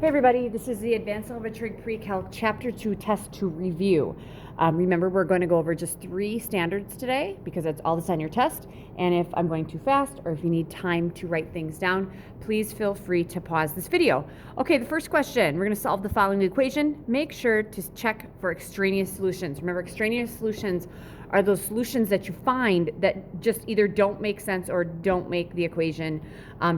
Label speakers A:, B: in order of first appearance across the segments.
A: Hey everybody, this is the Advanced Elementary PreCalc Chapter 2 Test 2 review. Remember, we're going to go over just 3 standards today because that's all that's on your test. And if I'm going too fast or if you need time to write things down, please feel free to pause this video. Okay, the first question, we're going to solve the following equation. Make sure to check for extraneous solutions. Remember, extraneous solutions are those solutions that you find that just either don't make sense or don't make the equation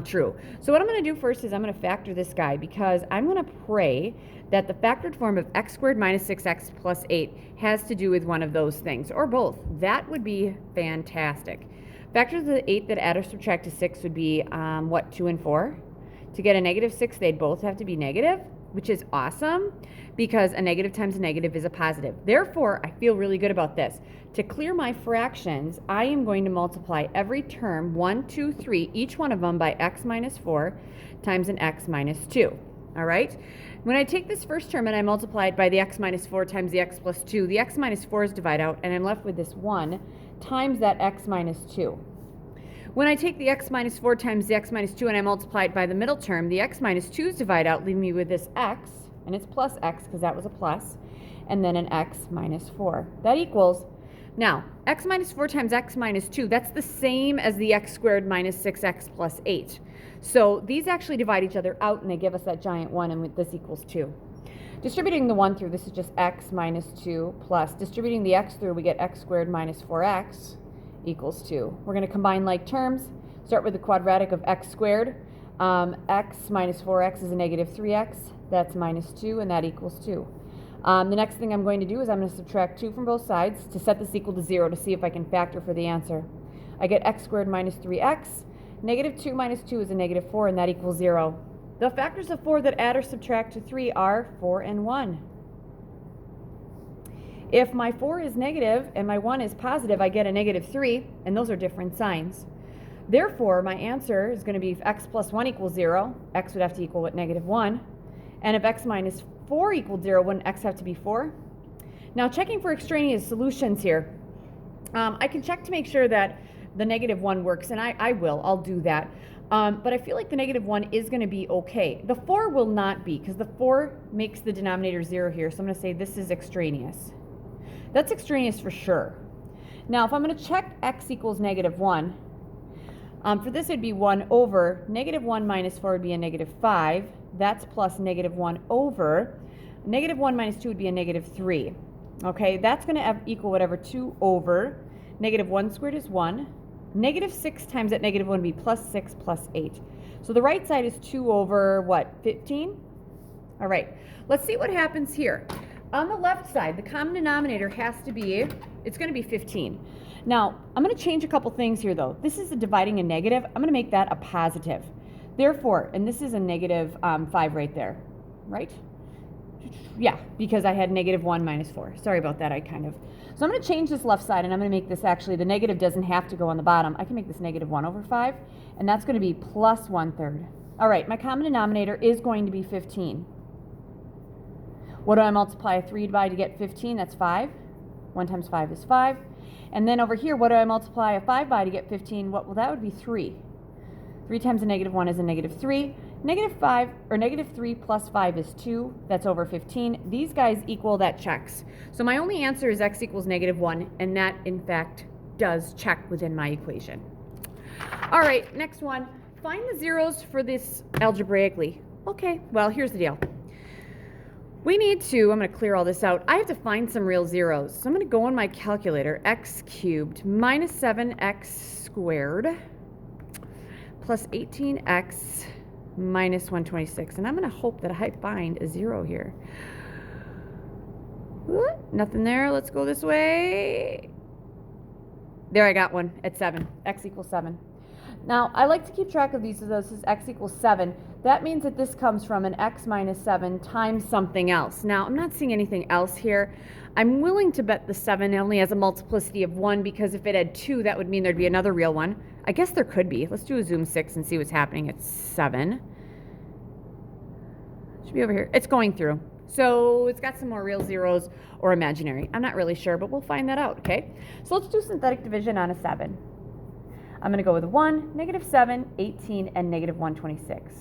A: true. So what I'm going to do first is I'm going to factor this guy because I'm going to pray that the factored form of x squared minus 6x plus 8 has to do with one of those things, or both. That would be fantastic. Factors of the 8 that add or subtract to 6 would be, 2 and 4. To get a negative 6, they'd both have to be negative, which is awesome because a negative times a negative is a positive. Therefore, I feel really good about this. To clear my fractions, I am going to multiply every term, 1, 2, 3, each one of them by x minus 4 times an x minus 2. All right? When I take this first term and I multiply it by the x minus 4 times the x plus 2, the x minus 4's divide out, and I'm left with this 1 times that x minus 2. When I take the x minus 4 times the x minus 2 and I multiply it by the middle term, the x minus 2's divide out, leaving me with this x, and it's plus x because that was a plus, and then an x minus 4. That equals, now, x minus 4 times x minus 2, that's the same as the x squared minus 6x plus 8. So these actually divide each other out and they give us that giant 1, and this equals 2. Distributing the 1 through, this is just x minus 2 plus. Distributing the x through, we get x squared minus 4x equals 2. We're going to combine like terms. Start with the quadratic of x squared. X minus 4x is a negative 3x. That's minus 2, and that equals 2. The next thing I'm going to do is I'm going to subtract 2 from both sides to set this equal to 0 to see if I can factor for the answer. I get x squared minus 3x. Negative 2 minus 2 is a negative 4, and that equals 0. The factors of 4 that add or subtract to 3 are 4 and 1. If my 4 is negative and my 1 is positive, I get a negative 3, and those are different signs. Therefore, my answer is going to be if x plus 1 equals 0, x would have to equal what, negative 1. And if x minus 4 equals 0, wouldn't x have to be 4? Now, checking for extraneous solutions here, I can check to make sure that the negative 1 works, and I'll do that. But I feel like the negative 1 is going to be okay. The 4 will not be, because the 4 makes the denominator 0 here, so I'm going to say this is extraneous. That's extraneous for sure. Now, if I'm going to check x equals negative 1, for this it would be 1 over, negative 1 minus 4 would be a negative 5. That's plus negative 1 over. Negative 1 minus 2 would be a negative 3. Okay, that's going to equal whatever 2 over. Negative 1 squared is 1. Negative 6 times that negative 1 would be plus 6 plus 8. So the right side is 2 over, what, 15? All right, let's see what happens here. On the left side, the common denominator has to be, it's going to be 15. Now, I'm going to change a couple things here, though. This is a dividing a negative. I'm going to make that a positive. Therefore, and this is a negative 5 right there, right? Yeah, because I had negative 1 minus 4. Sorry about that, So I'm going to change this left side, and I'm going to make this actually, the negative doesn't have to go on the bottom. I can make this negative 1 over 5, and that's going to be plus 1/3. All right, my common denominator is going to be 15. What do I multiply a 3 by to get 15? That's 5. 1 times 5 is 5. And then over here, what do I multiply a 5 by to get 15? Well, that would be 3. 3 times a negative 1 is a negative 3. Negative 5, or negative 3 plus 5 is 2. That's over 15. These guys equal, that checks. So my only answer is x equals negative 1, and that, in fact, does check within my equation. All right, next one. Find the zeros for this algebraically. Okay, well, here's the deal. We need to, I'm going to clear all this out. I have to find some real zeros. So I'm going to go on my calculator, x cubed minus 7x squared plus 18x minus 126. And I'm going to hope that I find a 0 here. Nothing there. Let's go this way. There, I got one at 7. X equals 7. Now, I like to keep track of these, so this is x equals 7. That means that this comes from an x minus 7 times something else. Now, I'm not seeing anything else here. I'm willing to bet the 7 only has a multiplicity of 1, because if it had 2, that would mean there'd be another real one. I guess there could be. Let's do a zoom 6 and see what's happening. It's 7. Should be over here. It's going through. So it's got some more real zeros or imaginary. I'm not really sure, but we'll find that out, okay? So let's do synthetic division on a 7. I'm going to go with 1, negative 7, 18, and negative 126.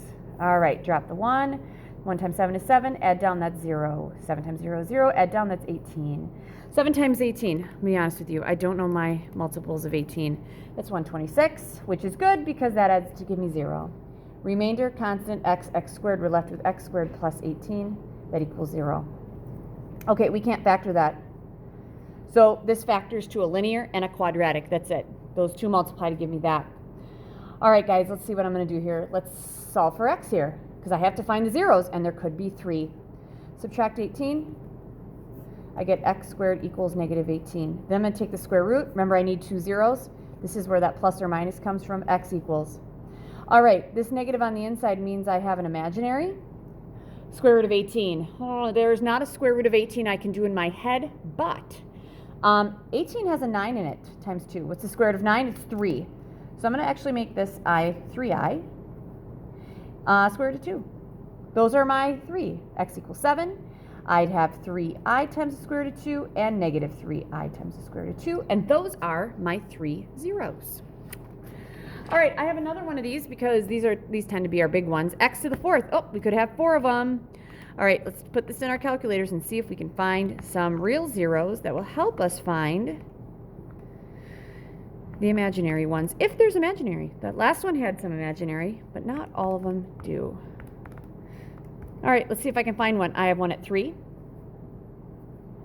A: All right, drop the 1. 1 times 7 is 7. Add down, that's 0. 7 times 0 is 0. Add down, that's 18. 7 times 18. Let me be honest with you. I don't know my multiples of 18. That's 126, which is good because that adds to give me 0. Remainder, constant, x squared. We're left with x squared plus 18. That equals 0. Okay, we can't factor that. So this factors to a linear and a quadratic. That's it. Those two multiply to give me that. All right, guys, let's see what I'm going to do here. Let's solve for x here because I have to find the zeros, and there could be 3. Subtract 18. I get x squared equals negative 18. Then I'm going to take the square root. Remember, I need 2 zeros. This is where that plus or minus comes from. X equals. All right, this negative on the inside means I have an imaginary. Square root of 18. Oh, there's not a square root of 18 I can do in my head, but 18 has a 9 in it times 2. What's the square root of 9? It's 3. So I'm going to actually make this I 3i square root of 2. Those are my 3. X equals 7. I'd have 3i times the square root of 2 and negative 3i times the square root of 2. And those are my 3 zeros. All right, I have another one of these because these tend to be our big ones. X to the 4th. Oh, we could have 4 of them. All right, let's put this in our calculators and see if we can find some real zeros that will help us find the imaginary ones, if there's imaginary. That last one had some imaginary, but not all of them do. All right, let's see if I can find one. I have one at 3.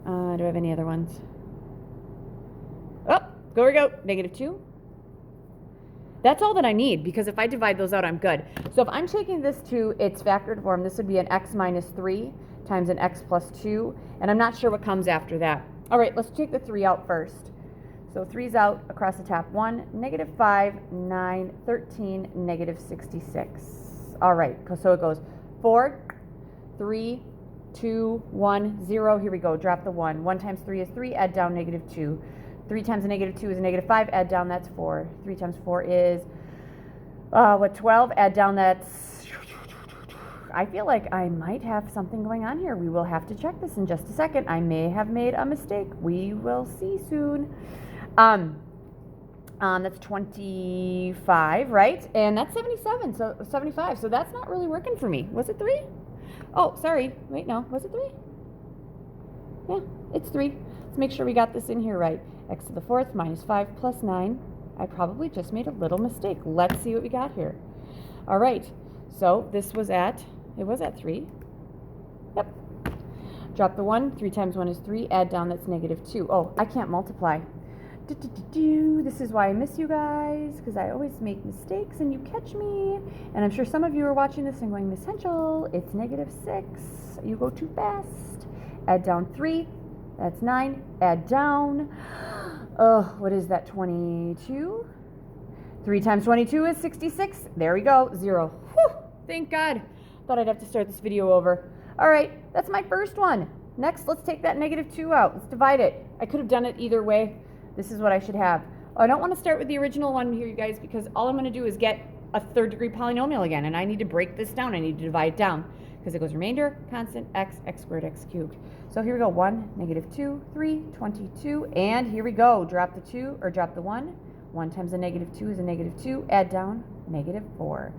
A: Do I have any other ones? Oh, there we go, negative 2. That's all that I need, because if I divide those out, I'm good. So if I'm taking this to its factored form, this would be an x minus 3 times an x plus 2, and I'm not sure what comes after that. All right, let's take the 3 out first. So 3's out across the top. 1, negative 5, 9, 13, negative 66. All right, so it goes 4, 3, 2, 1, 0. Here we go, drop the 1. 1 times 3 is 3, add down negative 2. 3 times a negative 2 is a negative 5. Add down, that's 4. 3 times 4 is, 12. Add down, that's... I feel like I might have something going on here. We will have to check this in just a second. I may have made a mistake. We will see soon. That's 25, right? And that's 77, so 75. So that's not really working for me. Was it 3? Oh, sorry. Wait, no. Was it 3? Yeah, it's 3. Let's make sure we got this in here right. X to the 4th minus 5 plus 9. I probably just made a little mistake. Let's see what we got here. All right, so this was at, it was at 3. Yep. Drop the 1. 3 times 1 is 3. Add down, that's negative 2. Oh, I can't multiply. This is why I miss you guys, because I always make mistakes and you catch me. And I'm sure some of you are watching this and going, Miss Henschel, it's negative 6. You go too fast. Add down 3. That's 9. Add down. Oh, what is that? 22. 3 times 22 is 66. There we go. 0. Whew, thank God. Thought I'd have to start this video over. All right, that's my first one. Next, let's take that negative 2 out. Let's divide it. I could have done it either way. This is what I should have. Oh, I don't want to start with the original one here, you guys, because all I'm going to do is get a third-degree polynomial again, and I need to break this down. I need to divide it down, because it goes remainder, constant, x squared, x cubed. So here we go, 1, negative 2, 3, 22, and here we go. Drop the 2, or drop the 1. 1 times a negative 2 is a negative 2. Add down, negative 4.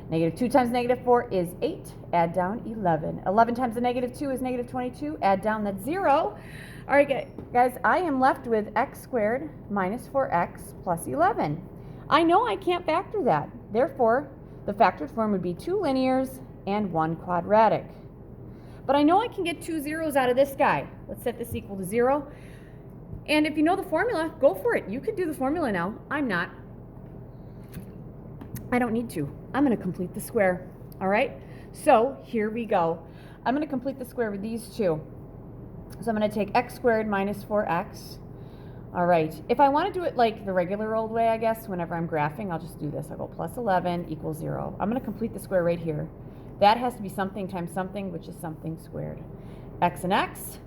A: Negative 2 times negative 4 is 8. Add down, 11. 11 times a negative 2 is negative 22. Add down, that's 0. All right, guys, I am left with x squared minus 4x plus 11. I know I can't factor that. Therefore, the factored form would be 2 linears and 1 quadratic. But I know I can get 2 zeros out of this guy. Let's set this equal to 0. And if you know the formula, go for it. You could do the formula now. I'm not. I don't need to. I'm going to complete the square. All right? So here we go. I'm going to complete the square with these two. So I'm going to take x squared minus 4x. All right. If I want to do it like the regular old way, I guess, whenever I'm graphing, I'll just do this. I'll go plus 11 equals 0. I'm going to complete the square right here. That has to be something times something, which is something squared. X and x.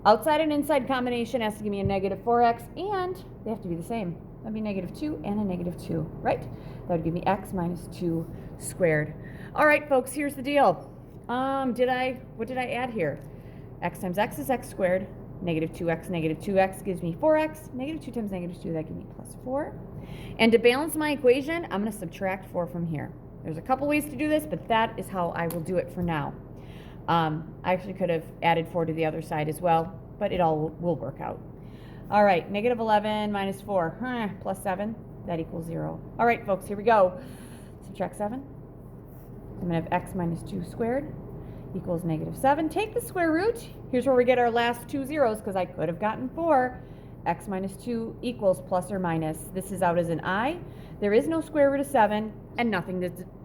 A: Outside and inside combination has to give me a negative 4x, and they have to be the same. That'd be negative 2 and a negative 2, right? That would give me x minus 2 squared. All right, folks, here's the deal. What did I add here? X times x is x squared. Negative 2x gives me 4x. Negative 2 times negative 2, that gives me plus 4. And to balance my equation, I'm going to subtract 4 from here. There's a couple ways to do this, but that is how I will do it for now. I actually could have added 4 to the other side as well, but it all will work out. All right, negative 11 minus 4, plus 7, that equals 0. All right, folks, here we go. Subtract 7. I'm going to have x minus 2 squared equals negative 7. Take the square root. Here's where we get our last 2 zeros because I could have gotten 4. X minus 2 equals plus or minus. This is out as an I. There is no square root of 7 and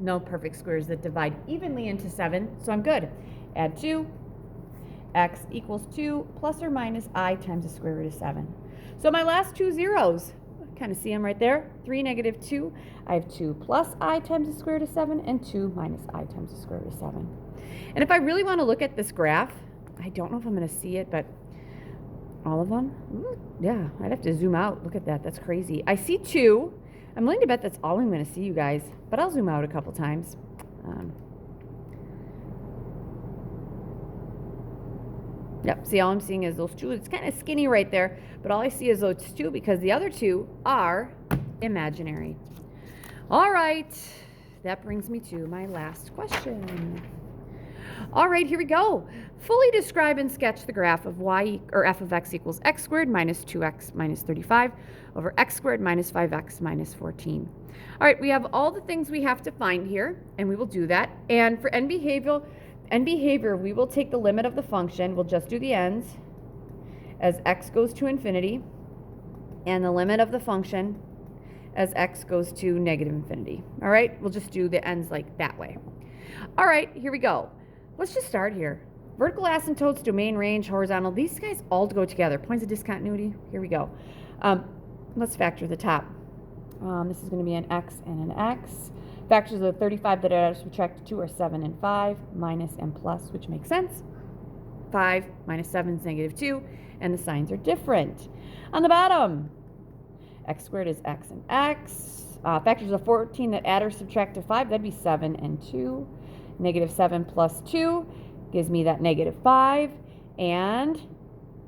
A: no perfect squares that divide evenly into 7, so I'm good. Add 2. X equals 2 plus or minus I times the square root of 7. So my last 2 zeros, kind of see them right there. 3, negative 2. I have 2 plus I times the square root of 7 and 2 minus I times the square root of 7. And if I really want to look at this graph, I don't know if I'm going to see it, but all of them? Ooh, yeah, I'd have to zoom out. Look at that. That's crazy. I see 2. I'm willing to bet that's all I'm going to see, you guys, but I'll zoom out a couple times. Yep, see, all I'm seeing is those 2. It's kind of skinny right there, but all I see is those 2 because the other 2 are imaginary. All right, that brings me to my last question. All right, here we go. Fully describe and sketch the graph of y or f of x equals x squared minus 2x minus 35 over x squared minus 5x minus 14. All right, we have all the things we have to find here, and we will do that. And for end behavior, we will take the limit of the function. We'll just do the ends as x goes to infinity, and the limit of the function as x goes to negative infinity. All right, we'll just do the ends like that way. All right, here we go. Let's just start here. Vertical asymptotes, domain, range, horizontal, these guys all go together. Points of discontinuity, here we go. Let's factor the top. This is going to be an x and an x. Factors of 35 that I subtract 2 are 7 and 5, minus and plus, which makes sense. 5 minus 7 is negative 2, and the signs are different. On the bottom, x squared is x and x. Factors of 14 that add or subtract to 5, that'd be 7 and 2. Negative 7 plus 2 gives me that negative 5, and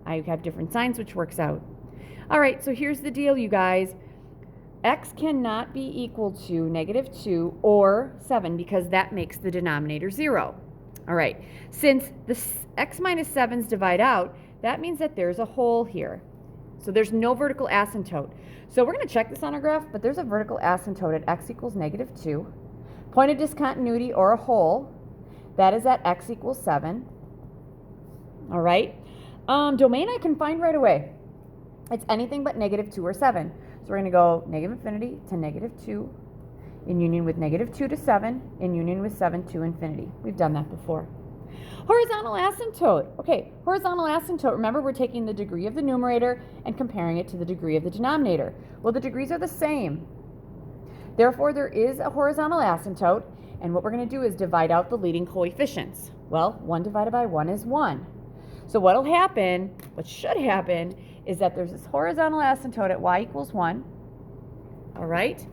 A: I have different signs, which works out. All right, so here's the deal, you guys. X cannot be equal to negative 2 or 7 because that makes the denominator 0. All right, since the x minus 7s divide out, that means that there's a hole here. So there's no vertical asymptote. So we're going to check this on our graph, but there's a vertical asymptote at x equals negative 2. Point of discontinuity or a hole, that is at x equals 7. All right, domain I can find right away. It's anything but negative 2 or 7. So we're going to go negative infinity to negative 2 in union with negative 2 to 7 in union with 7 to infinity. We've done that before. Horizontal asymptote. Okay, horizontal asymptote. Remember, we're taking the degree of the numerator and comparing it to the degree of the denominator. Well, the degrees are the same. Therefore, there is a horizontal asymptote, and what we're going to do is divide out the leading coefficients. Well, 1 divided by 1 is 1. So what should happen, is that there's this horizontal asymptote at y equals 1, all right?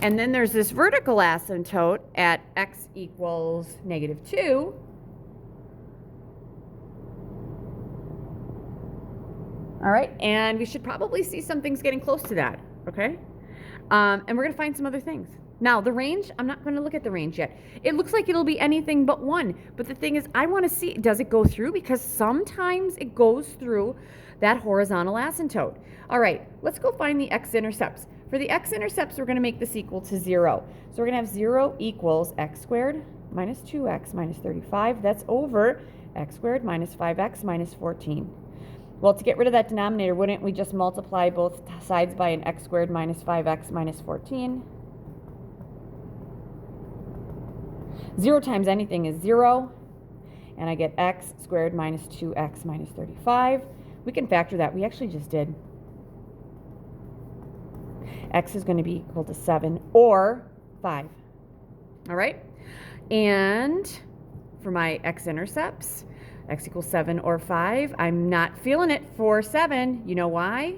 A: And then there's this vertical asymptote at x equals negative 2. All right, and we should probably see some things getting close to that, okay? And we're going to find some other things. Now, the range, I'm not going to look at the range yet. It looks like it'll be anything but 1. But the thing is, I want to see, does it go through? Because sometimes it goes through that horizontal asymptote. All right, let's go find the x-intercepts. For the x-intercepts, we're going to make this equal to 0. So we're going to have 0 equals x squared minus 2x minus 35. That's over x squared minus 5x minus 14. Well, to get rid of that denominator, wouldn't we just multiply both sides by an x squared minus 5x minus 14? 0 times anything is 0, and I get x squared minus 2x minus 35. We can factor that. We actually just did. X is going to be equal to 7 or 5. All right? And for my x-intercepts, x equals 7 or 5. I'm not feeling it for 7. You know why?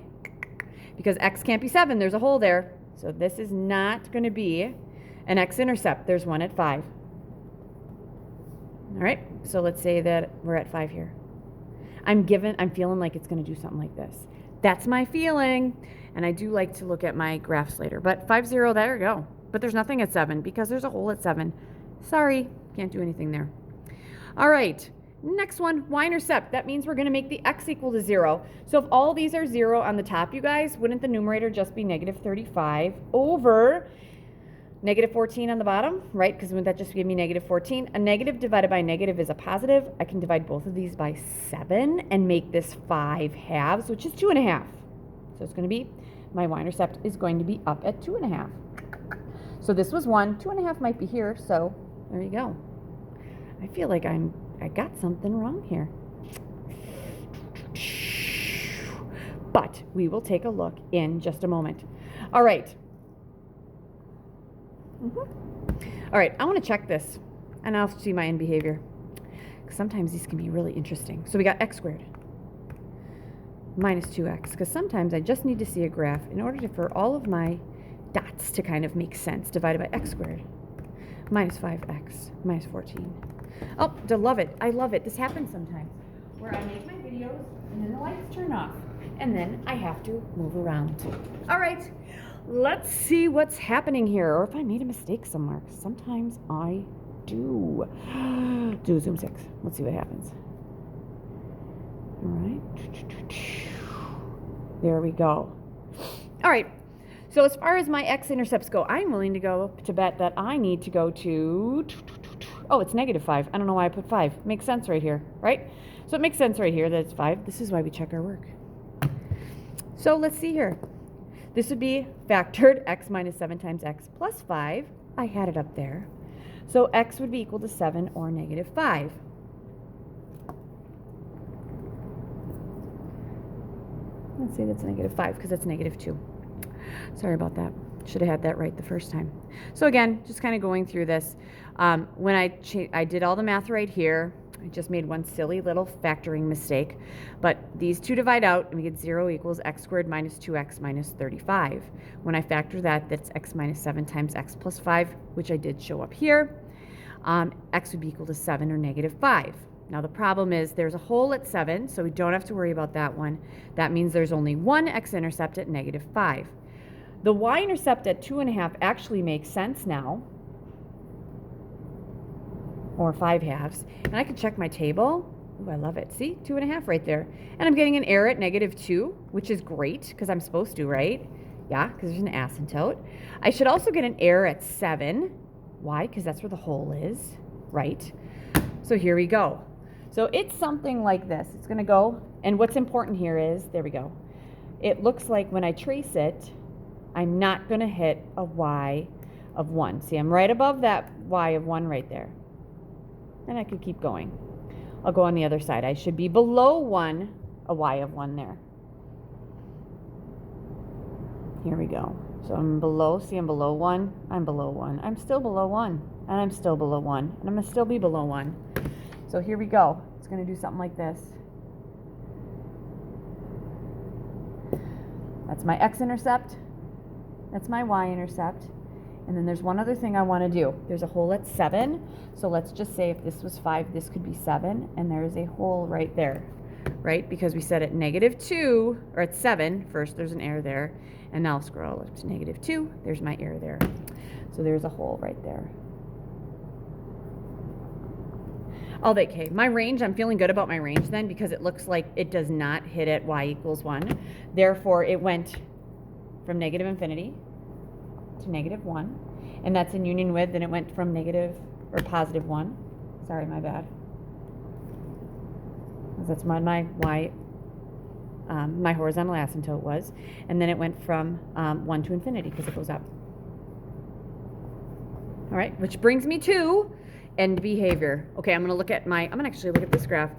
A: Because x can't be 7. There's a hole there. So this is not going to be an x-intercept. There's one at 5. All right, so let's say that we're at 5 here. I'm feeling like it's going to do something like this. That's my feeling, and I do like to look at my graphs later. But 5, 0, there we go. But there's nothing at 7 because there's a hole at 7. Sorry, can't do anything there. All right, Next one, y-intercept. That means we're going to make the x equal to 0. So if all these are 0 on the top, you guys, wouldn't the numerator just be negative 35 over negative 14 on the bottom, right? Because wouldn't that just give me negative 14? A negative divided by negative is a positive. I can divide both of these by 7 and make this 5 halves, which is 2.5. So it's going to be, my y-intercept is going to be up at 2.5. So this was 1. 2.5 might be here, so there you go. I feel like I got something wrong here. But we will take a look in just a moment. All right. All right, I want to check this, and I'll see my end behavior. Because sometimes these can be really interesting. So we got x squared minus 2x, because sometimes I just need to see a graph in order for all of my dots to kind of make sense, divided by x squared minus 5x minus 14. Oh, I love it. I love it. This happens sometimes where I make my videos and then the lights turn off and then I have to move around. All right, let's see what's happening here, or if I made a mistake somewhere. Sometimes I do. Do a zoom 6. Let's see what happens. All right. There we go. All right. So as far as my x-intercepts go, I'm willing to go to bet that I need to go to, oh, it's negative 5. I don't know why I put 5. Makes sense right here, right? So it makes sense right here that it's 5. This is why we check our work. So let's see here. This would be factored x minus 7 times x plus 5. I had it up there. So x would be equal to 7 or negative 5. Let's say that's negative 5 because that's negative 2. Sorry about that. Should have had that right the first time. So again, just kind of going through this. When I did all the math right here, I just made one silly little factoring mistake. But these two divide out, and we get 0 equals x squared minus 2x minus 35. When I factor that, that's x minus 7 times x plus 5, which I did show up here. X would be equal to 7 or negative 5. Now the problem is there's a hole at 7, so we don't have to worry about that one. That means there's only one x-intercept at negative 5. The y-intercept at 2.5 actually makes sense now, or 5 halves. And I can check my table. Ooh, I love it. See, 2.5 right there. And I'm getting an error at negative 2, which is great because I'm supposed to, right? Yeah, because there's an asymptote. I should also get an error at 7. Why? Because that's where the hole is, right? So here we go. So it's something like this. It's going to go, and what's important here is, there we go. It looks like when I trace it, I'm not going to hit a y of 1. See, I'm right above that y of 1 right there. And I could keep going. I'll go on the other side. I should be below 1, a y of 1 there. Here we go. So I'm below, see, I'm below 1. I'm below 1. I'm still below 1. And I'm still below 1. And I'm going to still be below 1. So here we go. It's going to do something like this. That's my x-intercept. That's my y-intercept. And then there's one other thing I want to do. There's a hole at 7. So let's just say if this was 5, this could be 7. And there is a hole right there, right? Because we said at negative 2, or at 7, first there's an error there. And now I'll scroll up to negative 2. There's my error there. So there's a hole right there. Oh, okay. My range, I'm feeling good about my range then because it looks like it does not hit at y equals 1. Therefore, it went from negative infinity to negative 1. And that's in union with, and it went from negative or positive 1. Sorry, my bad. That's my y, my horizontal asymptote was. And then it went from 1 to infinity because it goes up. All right, which brings me to end behavior. Okay, I'm going to actually look at this graph.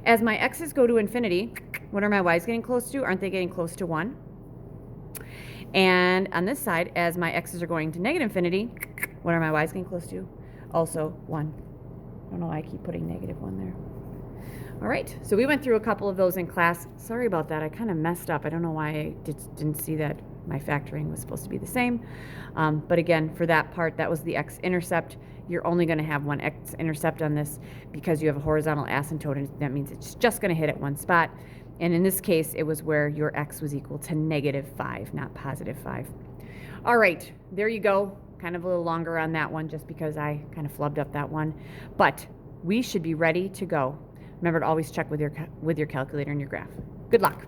A: As my x's go to infinity, what are my y's getting close to? Aren't they getting close to 1? And on this side, as my x's are going to negative infinity, what are my y's getting close to? Also 1. I don't know why I keep putting negative 1 there. All right, so we went through a couple of those in class. Sorry about that. I kind of messed up. I don't know why I didn't see that my factoring was supposed to be the same. But again, for that part, that was the x-intercept. You're only going to have one x-intercept on this because you have a horizontal asymptote, and that means it's just going to hit at one spot. And in this case, it was where your x was equal to negative 5, not positive 5. All right, there you go. Kind of a little longer on that one just because I kind of flubbed up that one. But we should be ready to go. Remember to always check with your calculator and your graph. Good luck.